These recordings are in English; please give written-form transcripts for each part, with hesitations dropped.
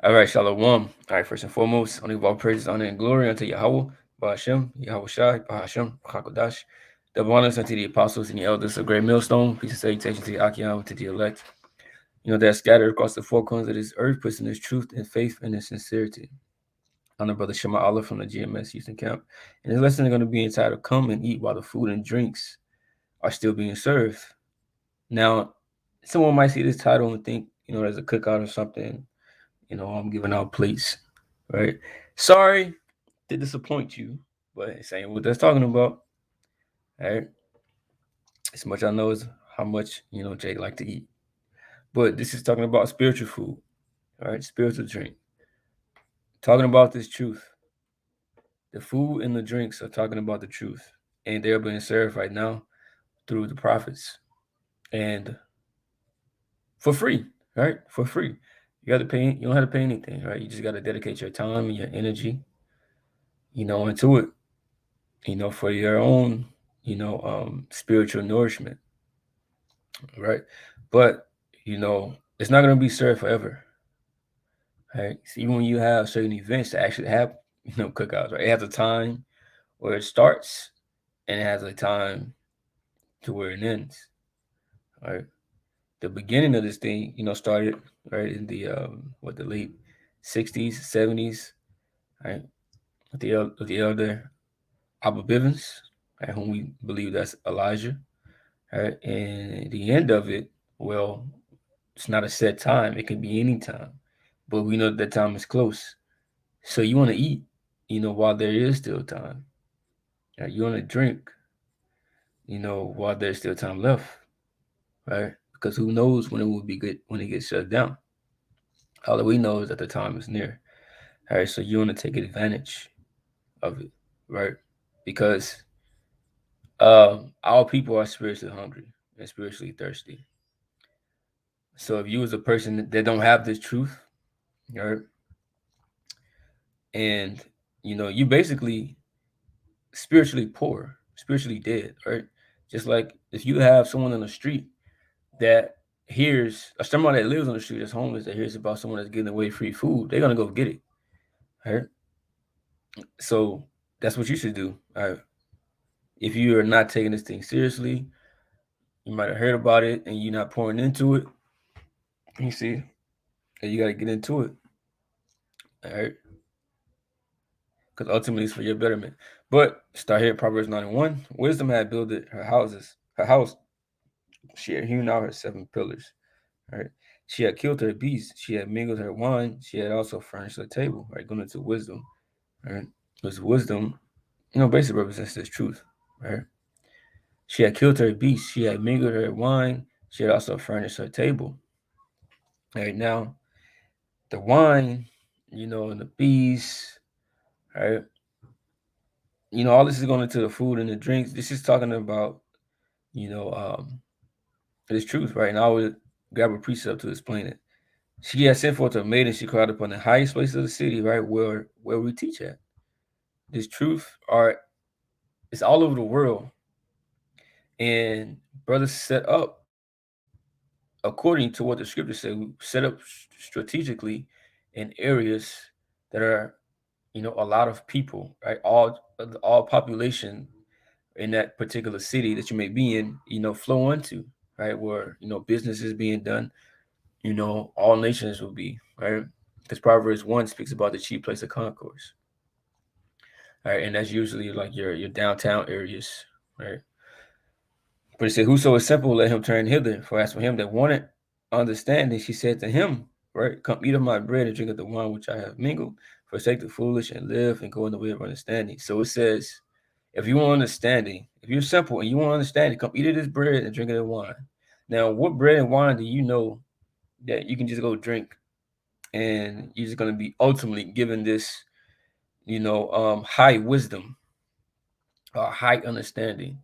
All right, Shalom. All right, first and foremost, only of all praises, honor, and glory unto Yahweh, Bahashem, Yahweh Shai, Bahashem, Hakodash. Double honors unto the apostles and the elders of Great Millstone. Peace and salutation to the Akim, to the elect. That are scattered across the four corners of this earth, pushing this truth and faith and its sincerity. Honor Brother Shema Allah from the GMS Houston camp. And his lesson is going to be entitled Come and Eat While the Food and Drinks Are Still Being Served. Now, someone might see this title and think, there's a cookout or something. I'm giving out plates, right? Sorry to disappoint you, but it's ain't what that's talking about. All right. As much I know is how much, Jake like to eat. But this is talking about spiritual food, all right? Spiritual drink. Talking about this truth. The food and the drinks are talking about the truth. And they're being served right now through the prophets. And for free, right? For free. You don't have to pay anything, right? You just got to dedicate your time and your energy, into it, for your own, spiritual nourishment, right? But, it's not going to be served forever, right? So even when you have certain events that actually have, cookouts, right? It has a time where it starts and it has a time to where it ends, right? The beginning of this thing, started right in the late 60s, 70s, right? With the elder Abba Bivens, right, whom we believe that's Elijah, right? And the end of it, well, it's not a set time. It can be any time, but we know that time is close. So you want to eat, while there is still time. Right? You want to drink, while there's still time left, right? Because who knows when it will be good when it gets shut down. All that we know is that the time is near. All right, so you want to take advantage of it, right? Because our people are spiritually hungry and spiritually thirsty. So if you as a person that don't have this truth, right, and you basically spiritually poor, spiritually dead, right? Just like if you have someone on the street that hears, or someone that lives on the street that's homeless that hears about someone that's giving away free food, they're gonna go get it, right? So that's what you should do. Right? If you are not taking this thing seriously, you might have heard about it and you're not pouring into it. You see, and you got to get into it, all right? Because ultimately it's for your betterment. But start here at Proverbs 91. Wisdom had builded her house. She had hewn out her seven pillars, right? She had killed her beasts. She had mingled her wine. She had also furnished her table, right? Going into wisdom, right? Because wisdom, basically represents this truth, right? She had killed her beasts. She had mingled her wine. She had also furnished her table. Right now, the wine, and the beasts, right? All this is going into the food and the drinks. This is talking about, you know, um, this truth, right? And I would grab a precept to explain it. She had sent forth a maiden. She cried upon the highest place of the city, right, where we teach at. This truth are it's all over the world, and brothers set up according to what the scriptures say. We set up strategically in areas that are, a lot of people, right? All population in that particular city that you may be in, flow into, right? Where, business is being done, all nations will be, right? Because Proverbs 1 speaks about the chief place of concourse, right? And that's usually like your downtown areas, right? But it said, Whoso is simple, let him turn hither. For as for him that wanted understanding, she said to him, right, come eat of my bread and drink of the wine which I have mingled, forsake the foolish and live and go in the way of understanding. So it says, if you want understanding, if you're simple and you want understanding, come eat of this bread and drink of the wine. Now, what bread and wine do you know that you can just go drink and you're just going to be ultimately given this, high wisdom or high understanding?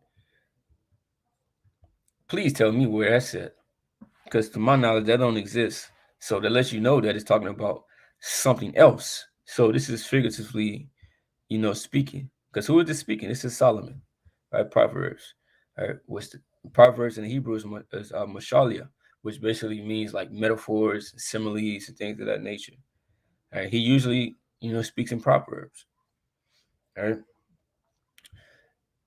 Please tell me where that's at. Because to my knowledge, that don't exist. So that lets you know that it's talking about something else. So this is figuratively, speaking. Because who is this speaking? This is Solomon, right? Proverbs, right? Which the Proverbs in Hebrew is mashalia, which basically means like metaphors, similes, and things of that nature. Right? He usually, speaks in proverbs. Right?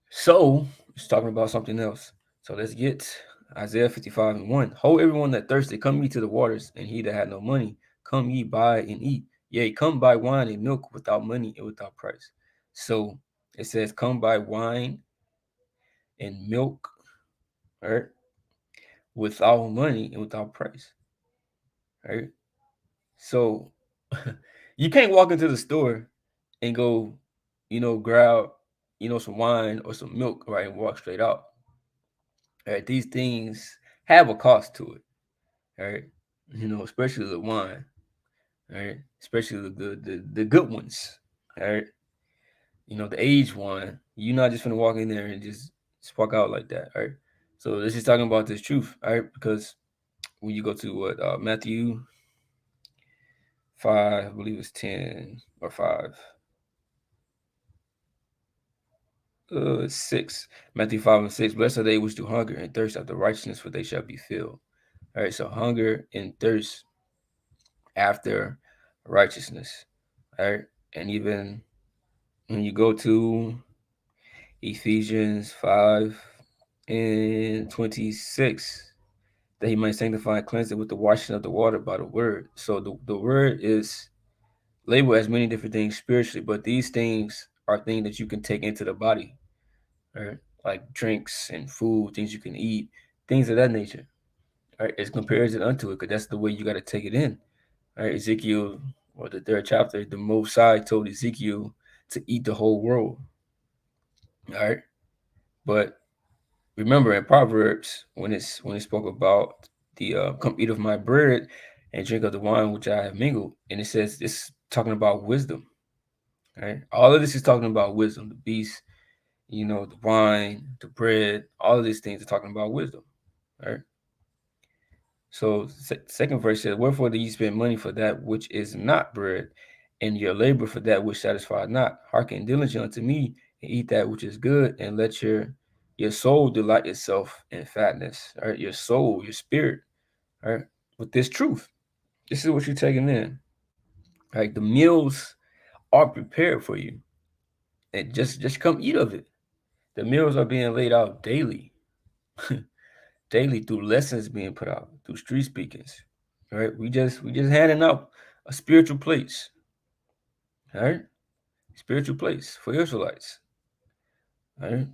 So it's talking about something else. So let's get Isaiah 55:1. Ho, everyone that thirsty, come ye to the waters, and he that had no money, come ye buy and eat. Yea, come buy wine and milk without money and without price. So it says, come buy wine and milk, right? Without money and without price. Right? So you can't walk into the store and go, grab, some wine or some milk, right, and walk straight out. Right? These things have a cost to it, right? Especially the wine, right? Especially the good ones, right? The aged wine. You're not just gonna walk in there and just walk out like that, right? So this is talking about this truth, right? Because when you go to what Matthew 5, I believe it's 10 or 5. 6. Matthew 5:6. Blessed are they which do hunger and thirst after righteousness, for they shall be filled. All right, so hunger and thirst after righteousness. All right, and even when you go to Ephesians 5:26, that he might sanctify and cleanse it with the washing of the water by the word. So the word is labeled as many different things spiritually, but these things are things that you can take into the body, right? Like drinks and food, things you can eat, things of that nature. Right? It's comparison unto it, because that's the way you got to take it in. Right? Ezekiel, or the 3rd chapter, the Most High told Ezekiel to eat the whole world. All right. But remember in Proverbs, when it spoke about the come eat of my bread and drink of the wine which I have mingled, and it says it's talking about wisdom. Right? All of this is talking about wisdom. The beast, the wine, the bread, all of these things are talking about wisdom. Right? So second verse says, wherefore do ye spend money for that which is not bread, and your labor for that which satisfies not? Hearken diligently unto me, and eat that which is good, and let your soul delight itself in fatness. All right, your soul, your spirit, all right, with this truth. This is what you're taking in. Right, the meals are prepared for you, and just come eat of it. The meals are being laid out daily, daily through lessons being put out, through street speakings. All right, we just handing out a spiritual place. All right, spiritual place for Israelites. All right,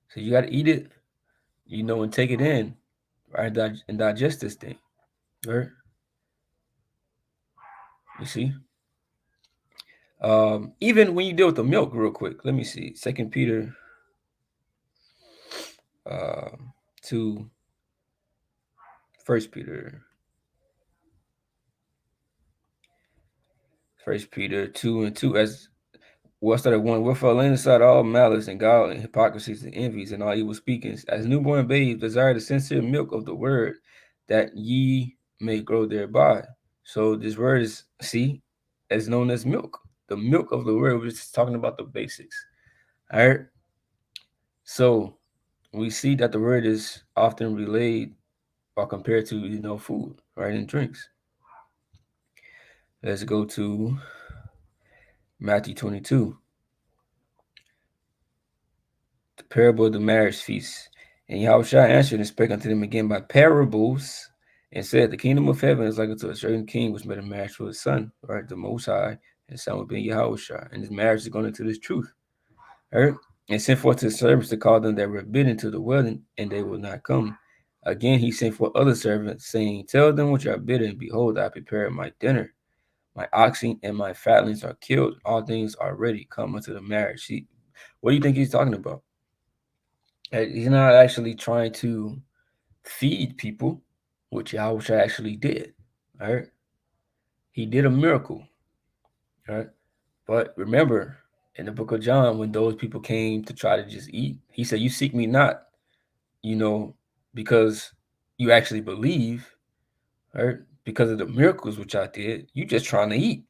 so you got to eat it, and take it in, right, and digest this thing. Right, you see. Even when you deal with the milk, real quick, let me see. 2 Peter, uh, to 1 Peter, 2:2, as well, started one. Wherefore, laying aside all malice and gall and hypocrisies and envies and all evil speakings, as newborn babes desire the sincere milk of the word, that ye may grow thereby. So this word is known as milk. The milk of the word. We're just talking about the basics. All right. So we see that the word is often relayed or compared to food, right, and drinks. Let's go to Matthew 22. The parable of the marriage feast. And Yahushua answered and spake unto them again by parables, and said, the kingdom of heaven is like unto a certain king which made a marriage for his son, right? The Most High, and his son would be Yahushua. And his marriage is going into this truth, right? And sent forth his servants to call them that were bidden to the wedding, and they would not come. Again, he sent for other servants, saying, tell them which are bidden, behold, I prepared my dinner. My oxen and my fatlings are killed. All things are ready. Come unto the marriage. See, what do you think he's talking about? He's not actually trying to feed people, which Yahweh actually did. All right. He did a miracle. All right. But remember, in the book of John, when those people came to try to just eat, he said, you seek me not, because you actually believe, right? Because of the miracles which I did, you just trying to eat.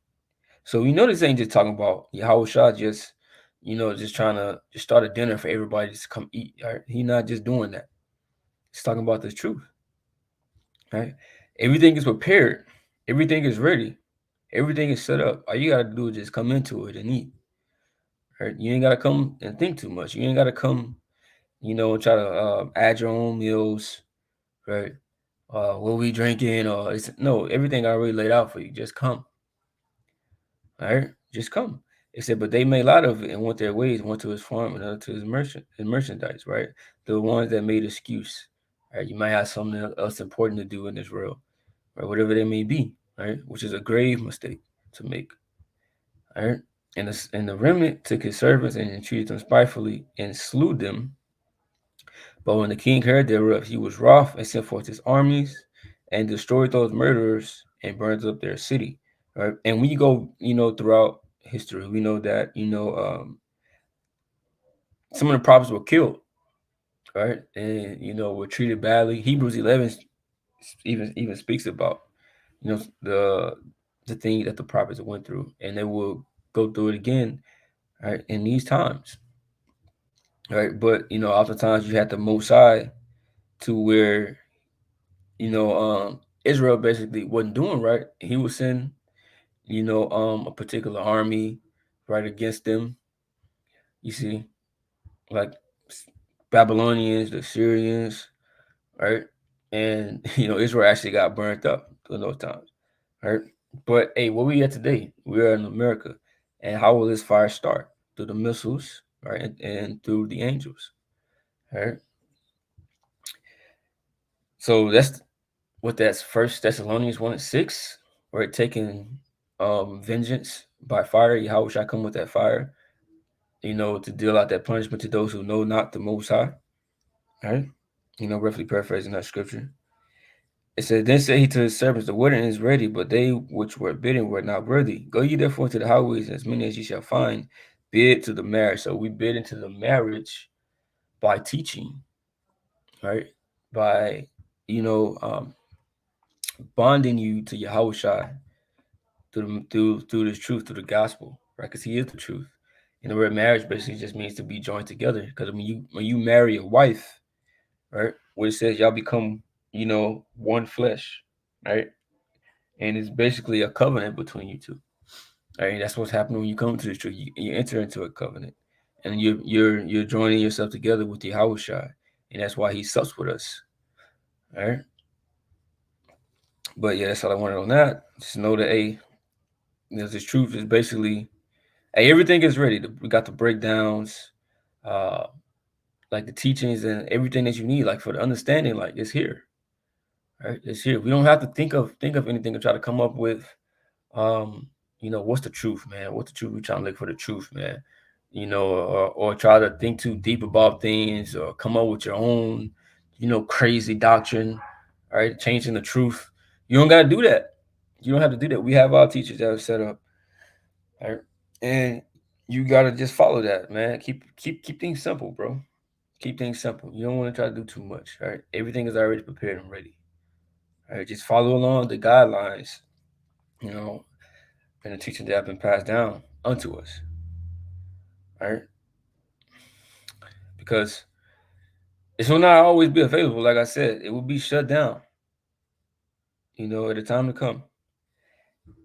So we know this ain't just talking about Yahweh Shah just trying to just start a dinner for everybody just to come eat. Right? He not just doing that. He's talking about the truth. Right? Everything is prepared. Everything is ready. Everything is set up. All you gotta do is just come into it and eat. Right? You ain't gotta come and think too much. You ain't gotta come, and try to add your own meals, right? What we drinking, or it's no, everything already laid out for you. Just come, all right? Just come. It said, but they made a lot of it and went their ways, one to his farm, another to his merchandise, right? The ones that made excuse, right? You might have something else important to do in this world, right? Whatever they may be, right? Which is a grave mistake to make, all right? And the remnant took his servants and treated them spitefully and slew them. But when the king heard thereof, he was wroth and sent forth his armies and destroyed those murderers and burned up their city. Right. And when you go, throughout history, we know that, some of the prophets were killed, right? And, were treated badly. Hebrews 11 even speaks about, the thing that the prophets went through, and they will go through it again, right, in these times. Right. But, oftentimes you had the Most High to where Israel basically wasn't doing right. He would send, a particular army right against them. You see, like Babylonians, the Syrians, right? And Israel actually got burnt up in those times, right? But hey, where we at today? We are in America, and how will this fire start? Through the missiles, right, and through the angels, right? So that's First Thessalonians 1:6, right? Taking vengeance by fire. Yahweh shall come with that fire, to deal out that punishment to those who know not the Most High, right? Roughly paraphrasing that scripture. It says, then said he to his servants, the wedding is ready, but they which were bidden were not worthy. Go ye therefore to the highways, as many as ye shall find, bid to the marriage. So we bid into the marriage by teaching, right? By, bonding you to Yahweh Shai through this truth, through the gospel, right? Because he is the truth. And the word marriage basically just means to be joined together. Because when you marry a wife, right, where it says y'all become, one flesh, right? And it's basically a covenant between you two. Right? That's what's happening when you come to the truth. You enter into a covenant. And you're joining yourself together with the Yahushua. And that's why he sups with us. All right. But yeah, that's all I wanted on that. Just know that this truth is basically everything is ready. We got the breakdowns, uh, like the teachings and everything that you need, like for the understanding, like it's here. Right? It's here. We don't have to think of anything and try to come up with, what's the truth, man? What's the truth? We trying to look for the truth, man. Or try to think too deep about things or come up with your own, crazy doctrine, right? Changing the truth. You don't gotta do that. You don't have to do that. We have our teachers that are set up, right? And you gotta just follow that, man. Keep things simple, bro. Keep things simple. You don't want to try to do too much, right? Everything is already prepared and ready. All right, just follow along the guidelines, you know, and the teaching that have been passed down unto us. All right, because it will not always be available. Like I said, it will be shut down. At the time to come.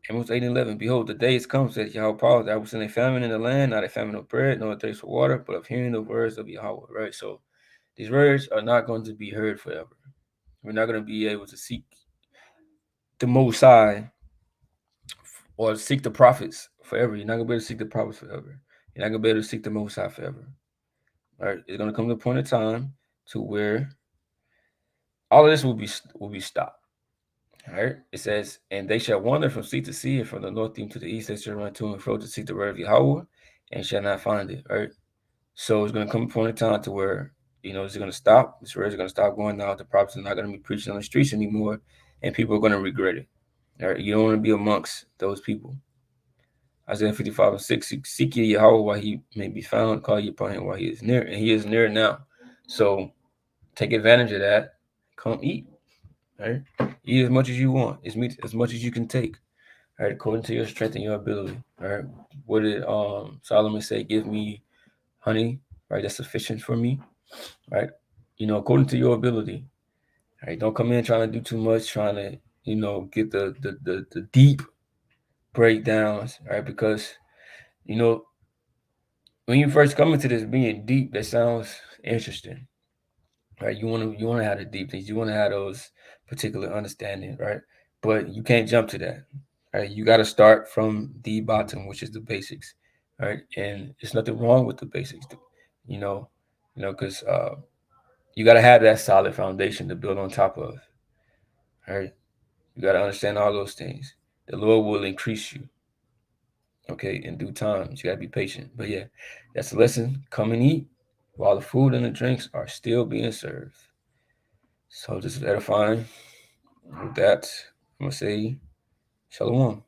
Amos 8:11. Behold, the days come, says Yahweh Paul, that I will send a famine in the land, not a famine of bread, nor a thirst for water, but of hearing the words of Yahweh. Right. So these words are not going to be heard forever. We're not going to be able to seek the Most High or seek the prophets forever. You're not gonna be able to seek the prophets forever. You're not gonna be able to seek the Most High forever. All right, it's gonna come to a point in time to where all of this will be stopped. All right, it says, and they shall wander from sea to sea, and from the north even to the east. They shall run to and fro to seek the word of Yahweh, and shall not find it. All right, so it's gonna come a point in time to where it's gonna stop. This word is gonna stop going out. The prophets are not gonna be preaching on the streets anymore, and people are gonna regret it. All right, you don't want to be amongst those people. Isaiah 55:6, seek ye Yahweh while he may be found, call ye upon him while he is near, and he is near now. So take advantage of that. Come eat, right? Eat as much as you want, as much as you can take, right? According to your strength and your ability, right? What did Solomon say? Give me honey, right? That's sufficient for me, right? According to your ability, right? Don't come in trying to do too much, trying to, get the deep, breakdowns, right? Because you know, when you first come into this being deep, that sounds interesting, right? You wanna have the deep things, you wanna have those particular understanding, right? But you can't jump to that, right? You got to start from the bottom, which is the basics, right? And there's nothing wrong with the basics, you know, because you got to have that solid foundation to build on top of, right? You got to understand all those things. The Lord will increase you, okay, in due time. You got to be patient. But yeah, that's a lesson. Come and eat while the food and the drinks are still being served. So this is edifying. With that, I'm going to say shalom.